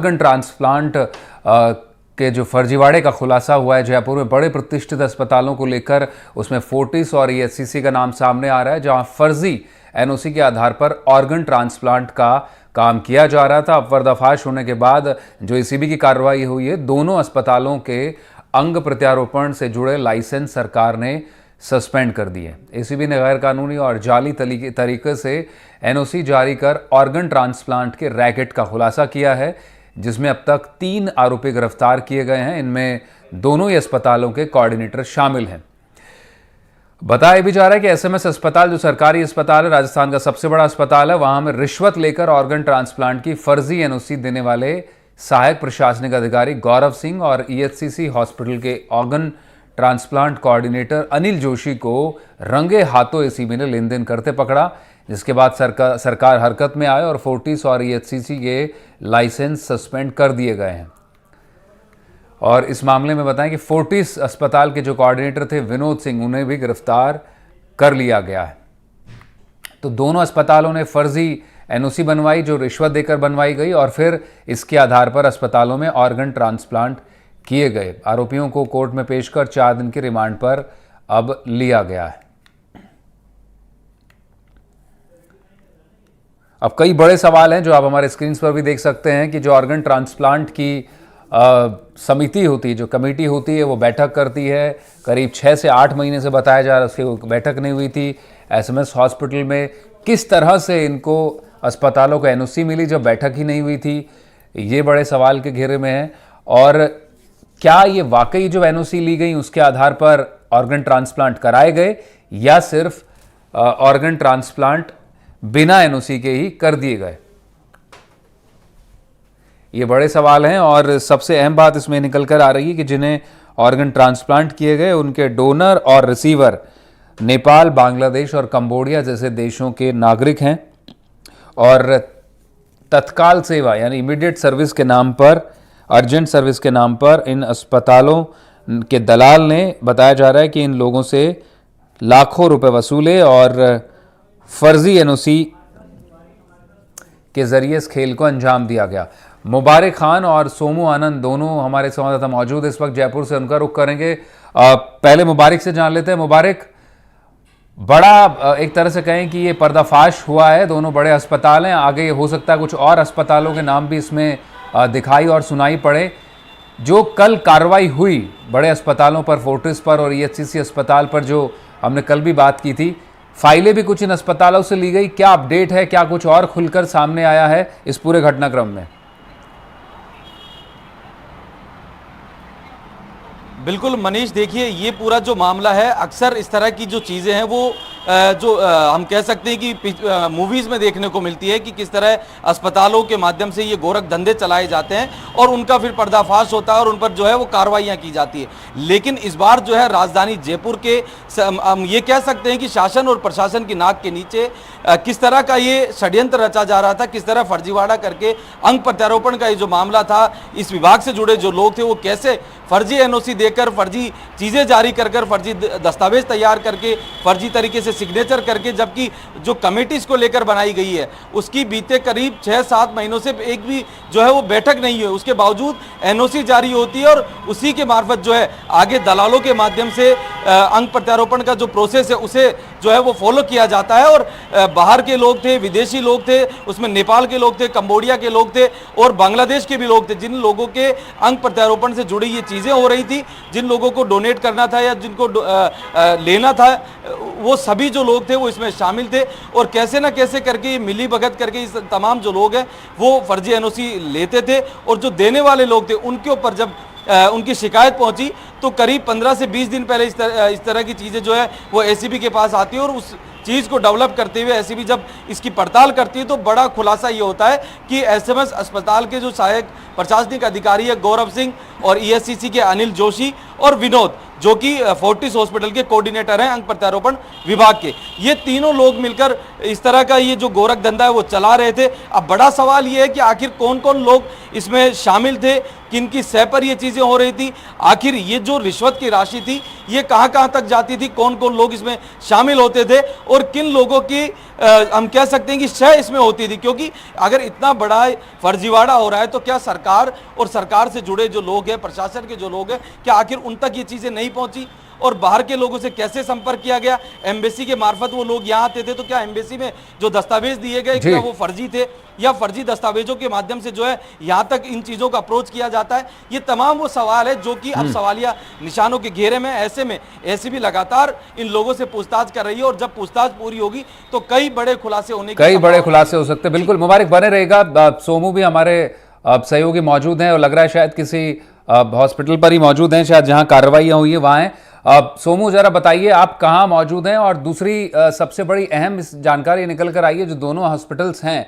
Organ transplant के जो फर्जीवाड़े का खुलासा हुआ है जयपुर में बड़े प्रतिष्ठित अस्पतालों को लेकर, उसमें फोर्टिस और ईएससीसी का नाम सामने आ रहा है, जहां फर्जी एनओसी के आधार पर ऑर्गन ट्रांसप्लांट का काम किया जा रहा था। अब पर्दाफाश होने के बाद जो एसीबी की कार्रवाई हुई है, दोनों अस्पतालों के अंग प्रत्यारोपण से जुड़े लाइसेंस सरकार ने सस्पेंड कर दिए। एसीबी ने गैर कानूनी और जाली तरीके से एनओसी जारी कर ऑर्गन ट्रांसप्लांट के रैकेट का खुलासा किया है, जिसमें अब तक 3 आरोपी गिरफ्तार किए गए हैं। इनमें दोनों ही अस्पतालों के कोऑर्डिनेटर शामिल हैं। बताया भी जा रहा है कि एसएमएस अस्पताल, जो सरकारी अस्पताल है, राजस्थान का सबसे बड़ा अस्पताल है, वहां में रिश्वत लेकर ऑर्गन ट्रांसप्लांट की फर्जी एनओसी देने वाले सहायक प्रशासनिक अधिकारी गौरव सिंह और ईएससीसी हॉस्पिटल के organ transplant coordinator Anil Joshi को रंगे हाथों एसीबी ने लेन देन करते पकड़ा, जिसके बाद सरकार हरकत में आए और फोर्टिस और ईएससीसी के लाइसेंस सस्पेंड कर दिए गए हैं। और इस मामले में बताएं कि फोर्टिस अस्पताल के जो कोऑर्डिनेटर थे विनोद सिंह, उन्हें भी गिरफ्तार कर लिया गया है। तो दोनों अस्पतालों ने फर्जी एनओसी बनवाई, जो रिश्वत देकर बनवाई गई, और फिर इसके आधार पर अस्पतालों में ऑर्गन ट्रांसप्लांट किए गए। आरोपियों को कोर्ट में पेश कर 4 दिन के रिमांड पर अब लिया गया है। अब कई बड़े सवाल हैं जो आप हमारे स्क्रीन पर भी देख सकते हैं कि जो ऑर्गन ट्रांसप्लांट की समिति होती है, जो कमेटी होती है, वो बैठक करती है। करीब 6 से 8 महीने से बताया जा रहा है, उसकी बैठक नहीं हुई थी। एसएमएस हॉस्पिटल में किस तरह से इनको अस्पतालों को एनओसी मिली जब बैठक ही नहीं हुई थी, ये बड़े सवाल के घेरे में है। और क्या ये वाकई जो एनओसी ली गई उसके आधार पर ऑर्गन ट्रांसप्लांट कराए गए, या सिर्फ ऑर्गन ट्रांसप्लांट बिना एनओसी के ही कर दिए गए, ये बड़े सवाल हैं। और सबसे अहम बात इसमें निकल कर आ रही है कि जिन्हें ऑर्गन ट्रांसप्लांट किए गए उनके डोनर और रिसीवर नेपाल, बांग्लादेश और कंबोडिया जैसे देशों के नागरिक हैं। और तत्काल सेवा यानी इमीडिएट सर्विस के नाम पर, अर्जेंट सर्विस के नाम पर इन अस्पतालों के दलाल ने बताया जा रहा है कि इन लोगों से लाखों रुपए वसूले और फर्जी एनओसी के जरिए इस खेल को अंजाम दिया गया। मुबारक खान और सोमू आनंद दोनों हमारे संवाददाता मौजूद इस वक्त जयपुर से, उनका रुख करेंगे। पहले मुबारक से जान लेते हैं। मुबारक, बड़ा एक तरह से कहें कि ये पर्दाफाश हुआ है, दोनों बड़े अस्पताल हैं, आगे हो सकता है कुछ और अस्पतालों के नाम भी इसमें दिखाई और सुनाई पड़े। जो कल कार्रवाई हुई बड़े अस्पतालों पर, फोर्टिस पर और ईएससीसी अस्पताल पर, जो हमने कल भी बात की थी, फाइलें भी कुछ इन अस्पतालों से ली गई, क्या अपडेट है, क्या कुछ और खुलकर सामने आया है इस पूरे घटनाक्रम में? बिल्कुल मनीष, देखिए ये पूरा जो मामला है, अक्सर इस तरह की जो चीज़ें हैं वो हम कह सकते हैं कि मूवीज़ में देखने को मिलती है कि किस तरह अस्पतालों के माध्यम से ये गोरख धंधे चलाए जाते हैं और उनका फिर पर्दाफाश होता है और उन पर जो है वो कार्रवाइयाँ की जाती है। लेकिन इस बार जो है राजधानी जयपुर के हम ये कह सकते हैं कि शासन और प्रशासन की नाक के नीचे किस तरह का ये षड्यंत्र रचा जा रहा था, किस तरह फर्जीवाड़ा करके अंग प्रत्यारोपण का ये जो मामला था, इस विभाग से जुड़े जो लोग थे वो कैसे फर्जी एनओसी देकर, फर्जी चीज़ें जारी कर फर्जी दस्तावेज तैयार करके, फर्जी तरीके से सिग्नेचर करके, जबकि जो कमेटी इसको लेकर बनाई गई है उसकी बीते करीब 6-7 महीनों से एक भी जो है वो बैठक नहीं है, उसके बावजूद एनओसी जारी होती है और उसी के मार्फत जो है आगे दलालों के माध्यम से अंग प्रत्यारोपण का जो प्रोसेस है उसे जो है वो फॉलो किया जाता है। और बाहर के लोग थे, विदेशी लोग थे, उसमें नेपाल के लोग थे, कंबोडिया के लोग थे और बांग्लादेश के भी लोग थे, जिन लोगों के अंग प्रत्यारोपण से जुड़ी ये चीज़ें हो रही थी, जिन लोगों को डोनेट करना था या जिनको लेना था, वो सभी जो लोग थे वो इसमें शामिल थे। और कैसे ना कैसे करके मिली भगत करके इस तमाम जो लोग हैं वो फर्जी एनओसी लेते थे और जो देने वाले लोग थे उनके ऊपर जब उनकी शिकायत पहुंची तो करीब 15 से 20 दिन पहले इस तरह की चीज़ें जो है वो एसीबी के पास आती है और उस चीज़ को डेवलप करते हुए एसीबी जब इसकी पड़ताल करती है तो बड़ा खुलासा ये होता है कि एसएमएस अस्पताल के जो सहायक प्रशासनिक अधिकारी है गौरव सिंह और ईएससीसी के अनिल जोशी और विनोद, जो कि फोर्टिस हॉस्पिटल के कोऑर्डिनेटर हैं अंग प्रत्यारोपण विभाग के। ये तीनों लोग मिलकर इस तरह का ये जो गोरख धंधा है वो चला रहे थे। अब बड़ा सवाल ये है कि आखिर कौन कौन लोग इसमें शामिल थे, किनकी सह पर ये चीजें हो रही थी, आखिर ये जो रिश्वत की राशि थी ये कहां कहां तक जाती थी, कौन कौन लोग इसमें शामिल होते थे और किन लोगों की हम कह सकते हैं कि सह इसमें होती थी। क्योंकि अगर इतना बड़ा फर्जीवाड़ा हो रहा है तो क्या सरकार और सरकार से जुड़े जो लोग हैं, प्रशासन के जो लोग हैं, क्या आखिर उन तक ये चीजें नहीं पहुंची? और बाहर के लोगों से कैसे संपर्क किया गया? एम्बेसी के मार्फत वो लोग यहाँ आते थे, तो क्या एम्बेसी में जो दस्तावेज दिए गए क्या वो फर्जी थे, या फर्जी दस्तावेजों के माध्यम से जो है यहाँ तक इन चीजों का अप्रोच किया जाता है? ये तमाम वो सवाल है जो कि अब सवालिया निशानों के घेरे में। ऐसे में एसीबी लगातार इन लोगों से पूछताछ कर रही है और जब पूछताछ पूरी होगी तो कई बड़े खुलासे होने की हो सकते हैं। बिल्कुल, मुबारक बने रहेगा। सोमू भी हमारे सहयोगी मौजूद हैं और लग रहा है शायद किसी हॉस्पिटल पर ही मौजूद हैं, शायद जहां कार्रवाइयां हुई है वहां हैं। सोमू, जरा बताइए आप कहां मौजूद हैं, और दूसरी सबसे बड़ी अहम इस जानकारी निकल कर आई है जो दोनों हॉस्पिटल्स हैं,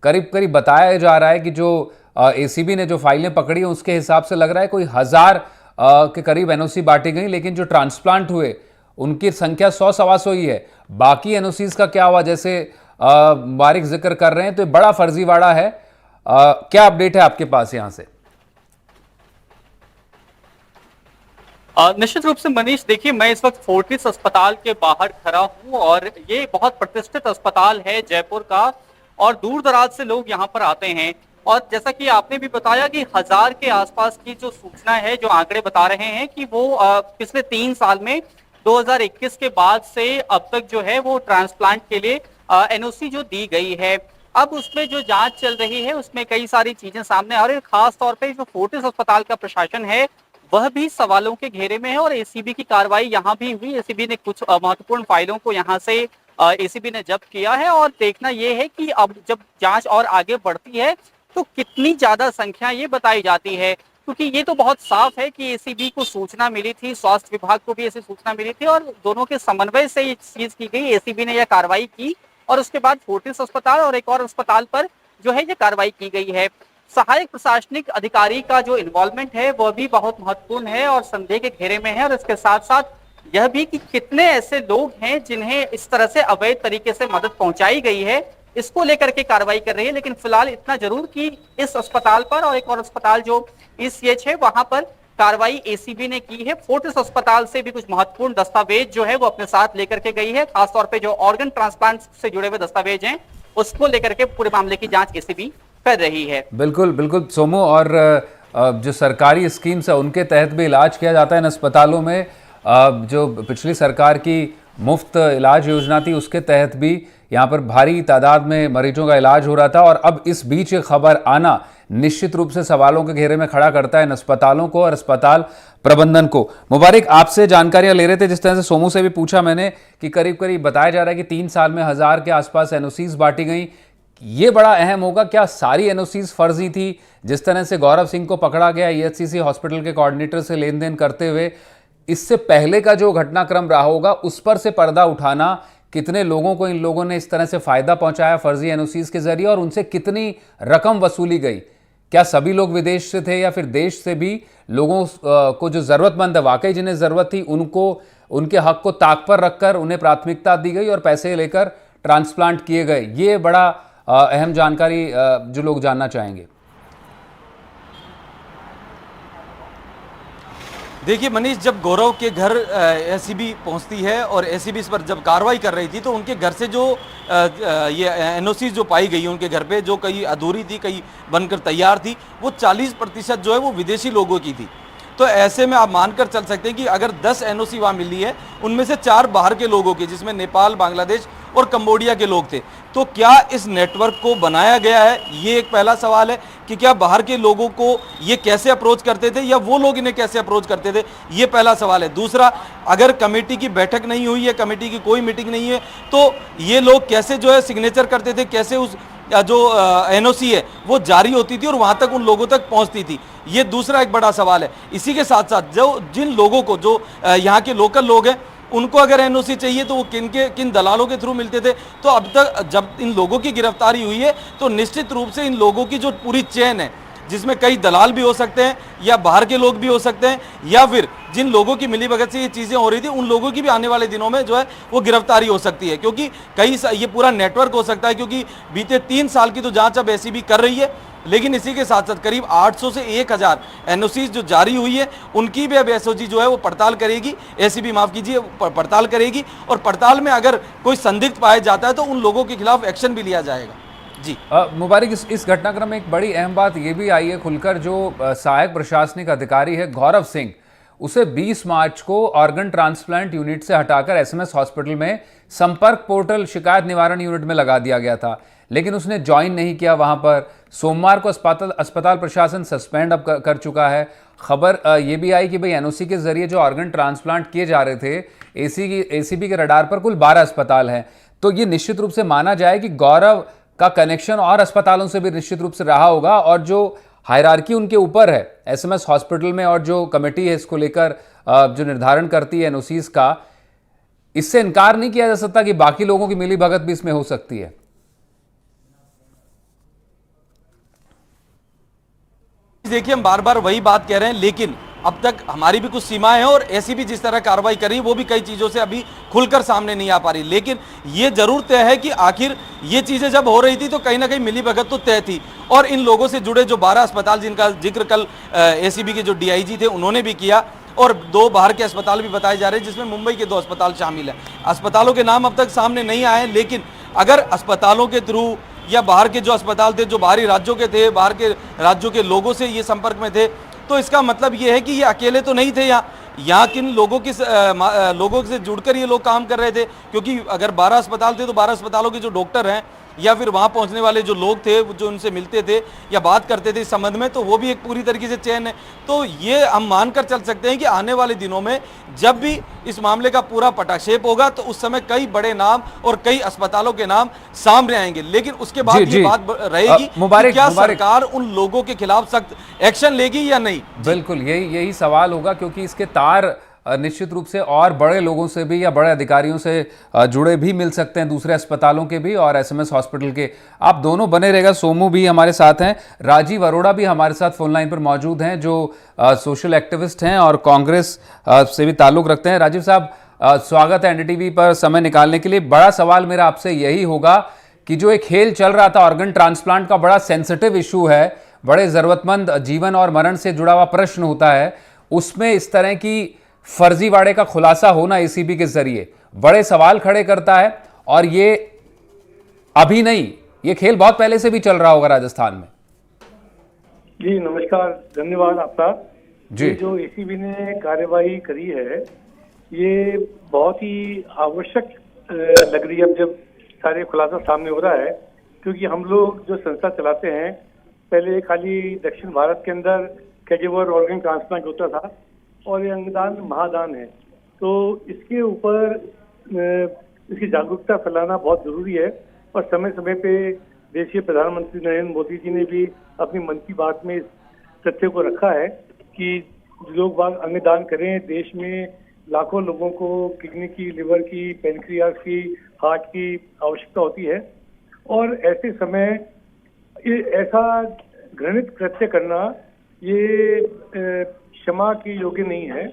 करीब करीब बताया जा रहा है कि जो एसीबी ने जो फाइलें पकड़ी हैं उसके हिसाब से लग रहा है कोई 1000 के करीब एनओसी बांटी गई, लेकिन जो ट्रांसप्लांट हुए उनकी संख्या 100-125 ही है। बाकी एनओसीज का क्या हुआ, जैसे मुबारक जिक्र कर रहे हैं, तो ये बड़ा फर्जीवाड़ा है। क्या अपडेट है आपके पास यहां से? निश्चित रूप से मनीष, देखिए मैं इस वक्त फोर्टिस अस्पताल के बाहर खड़ा हूं और ये बहुत प्रतिष्ठित अस्पताल है जयपुर का और दूर दराज से लोग यहाँ पर आते हैं। और जैसा कि आपने भी बताया कि 1000 के आसपास की जो सूचना है, जो आंकड़े बता रहे हैं कि वो पिछले 3 साल में 2021 के बाद से अब तक जो है वो ट्रांसप्लांट के लिए एनओसी जो दी गई है। अब उसमें जो जांच चल रही है उसमें कई सारी चीजें सामने आ रही है। खास तौर पे जो फोर्टिस अस्पताल का प्रशासन है वह भी सवालों के घेरे में है और एसीबी की कार्रवाई यहाँ भी हुई। एसीबी ने कुछ महत्वपूर्ण फाइलों को यहाँ से एसीबी ने जब्त किया है और देखना यह है कि अब जब जांच और आगे बढ़ती है तो कितनी ज्यादा संख्या ये बताई जाती है, क्योंकि ये तो बहुत साफ है कि एसीबी को सूचना मिली थी, स्वास्थ्य विभाग को भी ऐसी सूचना मिली थी और दोनों के समन्वय से ये चीज की गई। एसीबी ने यह कार्रवाई की और उसके बाद फोर्टिस अस्पताल और एक और अस्पताल पर जो है ये कार्रवाई की गई है। सहायक प्रशासनिक अधिकारी का जो इन्वॉल्वमेंट है वह भी बहुत महत्वपूर्ण है और संदेह के घेरे में है, और इसके साथ साथ यह भी कि कितने ऐसे लोग हैं जिन्हें इस तरह से अवैध तरीके से मदद पहुंचाई गई है, इसको लेकर के कार्रवाई कर रही है। लेकिन फिलहाल इतना जरूर कि इस अस्पताल पर और एक और अस्पताल जो ईसीएच है वहां पर कार्रवाई एसीबी ने की है। फोर्टिस अस्पताल से भी कुछ महत्वपूर्ण दस्तावेज जो है वो अपने साथ लेकर के गई है, खासतौर पे जो ऑर्गन ट्रांसप्लांट से जुड़े हुए दस्तावेज हैं उसको लेकर के पूरे मामले की जांच एसीबी कर रही है। बिल्कुल बिल्कुल सोमू, और जो सरकारी स्कीम्स है उनके तहत भी इलाज किया जाता है इन अस्पतालों में। जो पिछली सरकार की मुफ्त इलाज योजना थी उसके तहत भी यहाँ पर भारी तादाद में मरीजों का इलाज हो रहा था, और अब इस बीच ये खबर आना निश्चित रूप से सवालों के घेरे में खड़ा करता है इन अस्पतालों को और अस्पताल प्रबंधन को। मुबारक, आपसे जानकारियां ले रहे थे, जिस तरह से सोमू से भी पूछा मैंने कि करीब करीब बताया जा रहा है कि 3 साल में 1000 के आसपास एनओसीज बांटी गई। ये बड़ा अहम होगा, क्या सारी एनओसीज फर्जी थी? जिस तरह से गौरव सिंह को पकड़ा गया ईएचसीसी हॉस्पिटल के कोऑर्डिनेटर से लेन देन करते हुए, इससे पहले का जो घटनाक्रम रहा होगा उस पर से पर्दा उठाना, कितने लोगों को इन लोगों ने इस तरह से फायदा पहुंचाया फर्जी एनओसीज के जरिए और उनसे कितनी रकम वसूली गई? क्या सभी लोग विदेश से थे या फिर देश से भी लोगों को जो जरूरतमंद है, वाकई जिन्हें जरूरत थी, उनको उनके हक को ताक पर रखकर उन्हें प्राथमिकता दी गई और पैसे लेकर ट्रांसप्लांट किए गए? ये बड़ा अहम जानकारी जो लोग जानना चाहेंगे। देखिए मनीष, जब गौरव के घर एसीबी पहुंचती है और एसीबी इस पर जब कार्रवाई कर रही थी तो उनके घर से जो ये एनओसी जो पाई गई उनके घर पे, जो कई अधूरी थी कई बनकर तैयार थी, वो 40% जो है वो विदेशी लोगों की थी। तो ऐसे में आप मानकर चल सकते हैं कि अगर 10 एनओसी वहाँ मिली है उनमें से 4 बाहर के लोगों के, जिसमें नेपाल, बांग्लादेश और कंबोडिया के लोग थे। तो क्या इस नेटवर्क को बनाया गया है? ये एक पहला सवाल है कि क्या बाहर के लोगों को ये कैसे अप्रोच करते थे या वो लोग इन्हें कैसे अप्रोच करते थे, ये पहला सवाल है। दूसरा, अगर कमेटी की बैठक नहीं हुई है, कमेटी की कोई मीटिंग नहीं है, तो ये लोग कैसे जो है सिग्नेचर करते थे, कैसे उस जो एनओसी है वो जारी होती थी और वहां तक उन लोगों तक पहुंचती थी, ये दूसरा एक बड़ा सवाल है। इसी के साथ साथ जो जिन लोगों को, जो यहाँ के लोकल लोग हैं, उनको अगर एनओसी चाहिए तो वो किन दलालों के थ्रू मिलते थे? तो अब तक जब इन लोगों की गिरफ्तारी हुई है तो निश्चित रूप से इन लोगों की जो पूरी चेन है, जिसमें कई दलाल भी हो सकते हैं या बाहर के लोग भी हो सकते हैं, या फिर जिन लोगों की मिलीभगत से ये चीज़ें हो रही थी उन लोगों की भी आने वाले दिनों में जो है वो गिरफ्तारी हो सकती है, क्योंकि ये पूरा नेटवर्क हो सकता है, क्योंकि बीते 3 साल की तो जांच अब एसीबी कर रही है, लेकिन इसी के साथ साथ करीब 800 से 1000 एनओसी जो जारी हुई है उनकी भी अब एसओजी जो है वो पड़ताल करेगी, एसीबी माफ कीजिए पड़ताल करेगी, और पड़ताल में अगर कोई संदिग्ध पाया जाता है तो उन लोगों के खिलाफ एक्शन भी लिया जाएगा। जी मुबारक, इस घटनाक्रम में एक बड़ी अहम बात यह भी आई है खुलकर, जो सहायक प्रशासनिक अधिकारी है गौरव सिंह, उसे 20 मार्च को ऑर्गन ट्रांसप्लांट यूनिट से हटाकर एसएमएस हॉस्पिटल में संपर्क पोर्टल शिकायत निवारण यूनिट में लगा दिया गया था, लेकिन उसने ज्वाइन नहीं किया वहां पर। सोमवार को अस्पताल प्रशासन सस्पेंड अब कर चुका है। खबर यह भी आई कि भाई एनओसी के जरिए जो ऑर्गन ट्रांसप्लांट किए जा रहे थे, एसीबी के रडार पर कुल 12 अस्पताल हैं। तो ये निश्चित रूप से माना जाए कि गौरव का कनेक्शन और अस्पतालों से भी निश्चित रूप से रहा होगा, और जो हायरार्की उनके ऊपर है एसएमएस हॉस्पिटल में और जो कमेटी है इसको लेकर जो निर्धारण करती है एनओसीज का, इससे इनकार नहीं किया जा सकता कि बाकी लोगों की मिलीभगत भी इसमें हो सकती है। देखिए हम बार बार वही बात कह रहे हैं, लेकिन अब तक हमारी भी कुछ सीमाएं हैं और ऐसी भी जिस तरह कार्रवाई कर रही है वो भी कई चीज़ों से अभी खुलकर सामने नहीं आ पा रही। लेकिन ये जरूर तय है कि आखिर ये चीज़ें जब हो रही थी तो कहीं ना कहीं मिलीभगत तो तय थी, और इन लोगों से जुड़े जो 12 अस्पताल जिनका जिक्र कल एसीबी के जो डीआईजी थे उन्होंने भी किया, और 2 बाहर के अस्पताल भी बताए जा रहे हैं जिसमें मुंबई के 2 अस्पताल शामिल हैं। अस्पतालों के नाम अब तक सामने नहीं आए, लेकिन अगर अस्पतालों के थ्रू या बाहर के जो अस्पताल थे, जो बाहरी राज्यों के थे, बाहर के राज्यों के लोगों से ये संपर्क में थे, तो इसका मतलब ये है कि ये अकेले तो नहीं थे। यहाँ किन लोगों से जुड़कर ये लोग काम कर रहे थे, क्योंकि अगर 12 अस्पताल थे तो 12 अस्पतालों के जो डॉक्टर हैं या फिर वहाँ पहुँचने वाले जो लोग थे जो उनसे मिलते थे या बात करते थे इस संबंध में, तो वो भी एक पूरी तरीके से चेन है। तो ये हम मानकर चल सकते हैं कि आने वाले दिनों में जब भी इस मामले का पूरा पटाक्षेप होगा तो उस समय कई बड़े नाम और कई अस्पतालों के नाम सामने आएंगे, लेकिन उसके बाद ये बात रहेगी कि क्या सरकार उन लोगों के खिलाफ सख्त एक्शन लेगी या नहीं। बिल्कुल यही सवाल होगा, क्योंकि इसके तार निश्चित रूप से और बड़े लोगों से भी या बड़े अधिकारियों से जुड़े भी मिल सकते हैं, दूसरे अस्पतालों के भी और एसएमएस हॉस्पिटल के। आप दोनों बने रहेगा, सोमू भी हमारे साथ हैं, राजीव अरोड़ा भी हमारे साथ फोन लाइन पर मौजूद हैं, जो सोशल एक्टिविस्ट हैं और कांग्रेस से भी ताल्लुक रखते हैं। राजीव साहब, स्वागत है एनडीटीवी पर समय निकालने के लिए। बड़ा सवाल मेरा आपसे यही होगा कि जो एक खेल चल रहा था ऑर्गन ट्रांसप्लांट का, बड़ा सेंसिटिव इशू है, बड़े जरूरतमंद जीवन और मरण से जुड़ा हुआ प्रश्न होता है, उसमें इस तरह की फर्जीवाड़े का खुलासा होना एसीबी के जरिए बड़े सवाल खड़े करता है। और ये अभी नहीं, ये खेल बहुत पहले से भी चल रहा होगा राजस्थान में। जी नमस्कार, धन्यवाद आपका। जी, जो एसीबी ने कार्यवाही करी है ये बहुत ही आवश्यक लग रही है अब जब सारे खुलासा सामने हो रहा है, क्योंकि हम लोग जो संस्था चलाते हैं, पहले खाली दक्षिण भारत के अंदर कैजेवर ऑर्गन ट्रांसप्लांट होता था और ये अंगदान महादान है, तो इसके ऊपर इसकी जागरूकता फैलाना बहुत जरूरी है। और समय समय पे देश के प्रधानमंत्री नरेंद्र मोदी जी ने भी अपनी मन की बात में इस तथ्य को रखा है कि लोग बाग अंगदान करें। देश में लाखों लोगों को किडनी की, लिवर की, पेनक्रियास की, हार्ट की आवश्यकता होती है, और ऐसे समय ऐसा घृणित कृत्य करना ये क्षमा के योग्य नहीं है।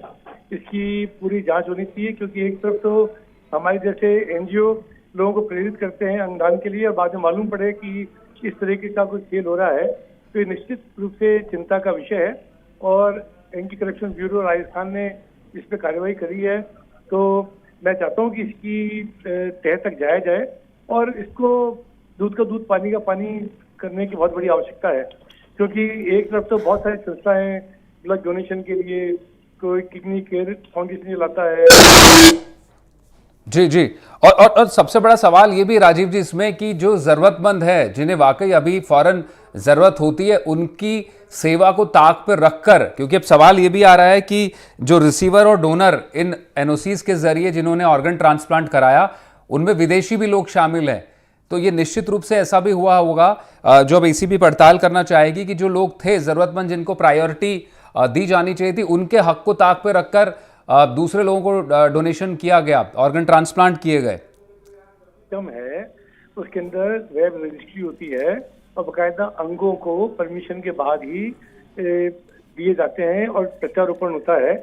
इसकी पूरी जांच होनी चाहिए, क्योंकि एक तरफ तो हमारे जैसे एनजीओ लोगों को प्रेरित करते हैं अंगदान के लिए, और बाद में मालूम पड़े कि इस तरीके का कोई खेल हो रहा है, तो ये निश्चित रूप से चिंता का विषय है। और एंटी करप्शन ब्यूरो राजस्थान ने इस पर कार्रवाई करी है, तो मैं चाहता हूँ कि इसकी तह तक जाया जाए और इसको दूध का दूध पानी का पानी करने की बहुत बड़ी आवश्यकता है, क्योंकि एक तरफ तो बहुत सारी संस्थाएं ब्लड डोनेशन के लिए, कोई किडनी केयर फाउंडेशन चलाता है। जी जी, और सबसे बड़ा सवाल ये भी राजीव जी इसमें कि जो जरूरतमंद है, जिन्हें वाकई अभी फौरन जरूरत होती है, उनकी सेवा को ताक पर रखकर, क्योंकि अब सवाल ये भी आ रहा है कि जो रिसीवर और डोनर इन एनओसीज के जरिए जिन्होंने ऑर्गन ट्रांसप्लांट कराया, उनमें विदेशी भी लोग शामिल हैं, तो ये निश्चित रूप से ऐसा भी हुआ होगा जो अब एसीबी पड़ताल करना चाहेगी कि जो लोग थे जरूरतमंद, जिनको प्रायोरिटी दी जानी चाहिए थी, उनके हक को ताक पे रखकर दूसरे लोगों को डोनेशन किया गया, ऑर्गन ट्रांसप्लांट किए गए। है उसके अंदर वेब रजिस्ट्री होती है और बाकायदा अंगों को परमिशन के बाद ही दिए जाते हैं और प्रत्यारोपण होता है।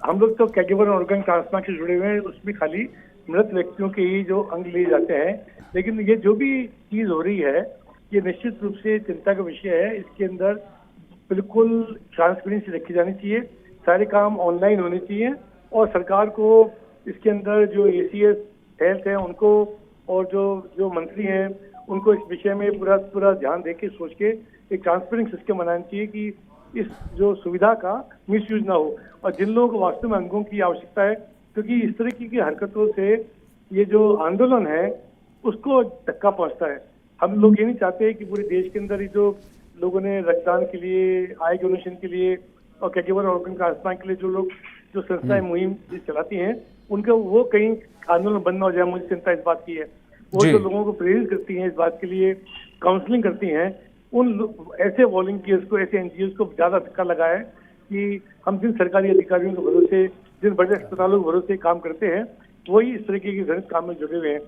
हम लोग तो कैरेगिवर ऑर्गन ट्रांसप्लांट से जुड़े हुए हैं, उसमें खाली मृत व्यक्तियों के ही जो अंग लिए जाते हैं। लेकिन ये जो भी चीज हो रही है ये निश्चित रूप से चिंता का विषय है। इसके अंदर बिल्कुल ट्रांसपेरेंसी रखी जानी चाहिए, सारे काम ऑनलाइन होने चाहिए और सरकार को इसके अंदर जो ACS हेल्थ है उनको और जो मंत्री हैं उनको इस विषय में पूरा ध्यान दे के सोच के एक ट्रांसपेरेंट सिस्टम बनाना चाहिए कि इस जो सुविधा का मिसयूज ना हो। और जिन लोगों को वास्तव में अंगों की आवश्यकता है, क्योंकि इस तरह की हरकतों से ये जो आंदोलन है उसको धक्का पहुंचता है। हम लोग ये नहीं चाहते कि पूरे देश के अंदर ही जो लोगों ने रक्तदान के लिए, आई डोनेशन के लिए और कैरेगिवर ऑर्गन ट्रांसप्लांट के लिए जो संस्थाएं मुहिम चलाती हैं उनका वो कहीं आंदोलन बंद ना हो जाए। मुझे चिंता इस बात की है। वो जो लोगों को प्रेरित करती हैं इस बात के लिए, काउंसलिंग करती हैं, उन ऐसे वॉलंटियर्स को, ऐसे NGOs को ज्यादा धक्का लगा है कि हम जिन सरकारी अधिकारियों के भरोसे, जिन बड़े अस्पतालों के भरोसे काम करते हैं वही इस तरीके के घृणित काम में जुड़े हुए हैं।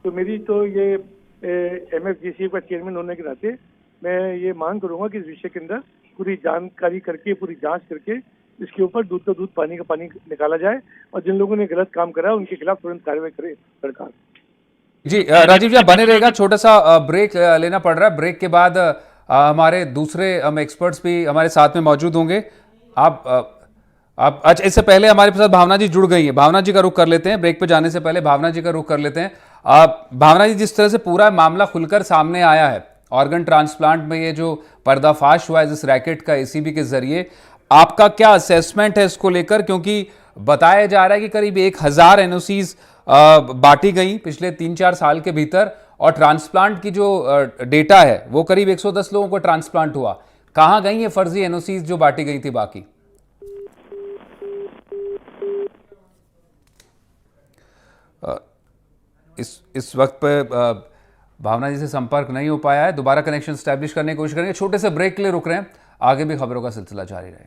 तो मेरी तो ये MFGCA का चेयरमैन होने के नाते मैं ये मांग करूंगा कि इस विषय के अंदर पूरी जानकारी करके, पूरी जांच करके इसके ऊपर दूध का दूध, पानी का पानी निकाला जाए और जिन लोगों ने गलत काम करा उनके खिलाफ तुरंत कार्रवाई करे सरकार। जी राजीव जी, आप बने रहेगा, छोटा सा ब्रेक लेना पड़ रहा है। ब्रेक के बाद हमारे दूसरे एक्सपर्ट्स भी हमारे साथ में मौजूद होंगे। आप अच्छा, इससे पहले हमारे साथ भावना जी जुड़ गई हैं। भावना जी का रुख कर लेते हैं, ब्रेक पे जाने से पहले भावना जी का रुख कर लेते हैं। भावना जी, जिस तरह से पूरा मामला खुलकर सामने आया है ऑर्गन ट्रांसप्लांट में, ये जो पर्दाफाश हुआ है जिस रैकेट का ACB के जरिए, आपका क्या असेसमेंट है इसको लेकर? क्योंकि बताया जा रहा है कि करीब 1000 NOCs बांटी गई पिछले 3-4 साल के भीतर और ट्रांसप्लांट की जो डेटा है वो करीब 110 लोगों को ट्रांसप्लांट हुआ। कहाँ गई ये फर्जी NOCs जो बांटी गई थी बाकी? इस वक्त पे भावना जी से संपर्क नहीं हो पाया है। दोबारा कनेक्शन स्टैब्लिश करने की कोशिश करेंगे। छोटे से ब्रेक के लिए रुक रहे हैं, आगे भी खबरों का सिलसिला जारी रहेगा।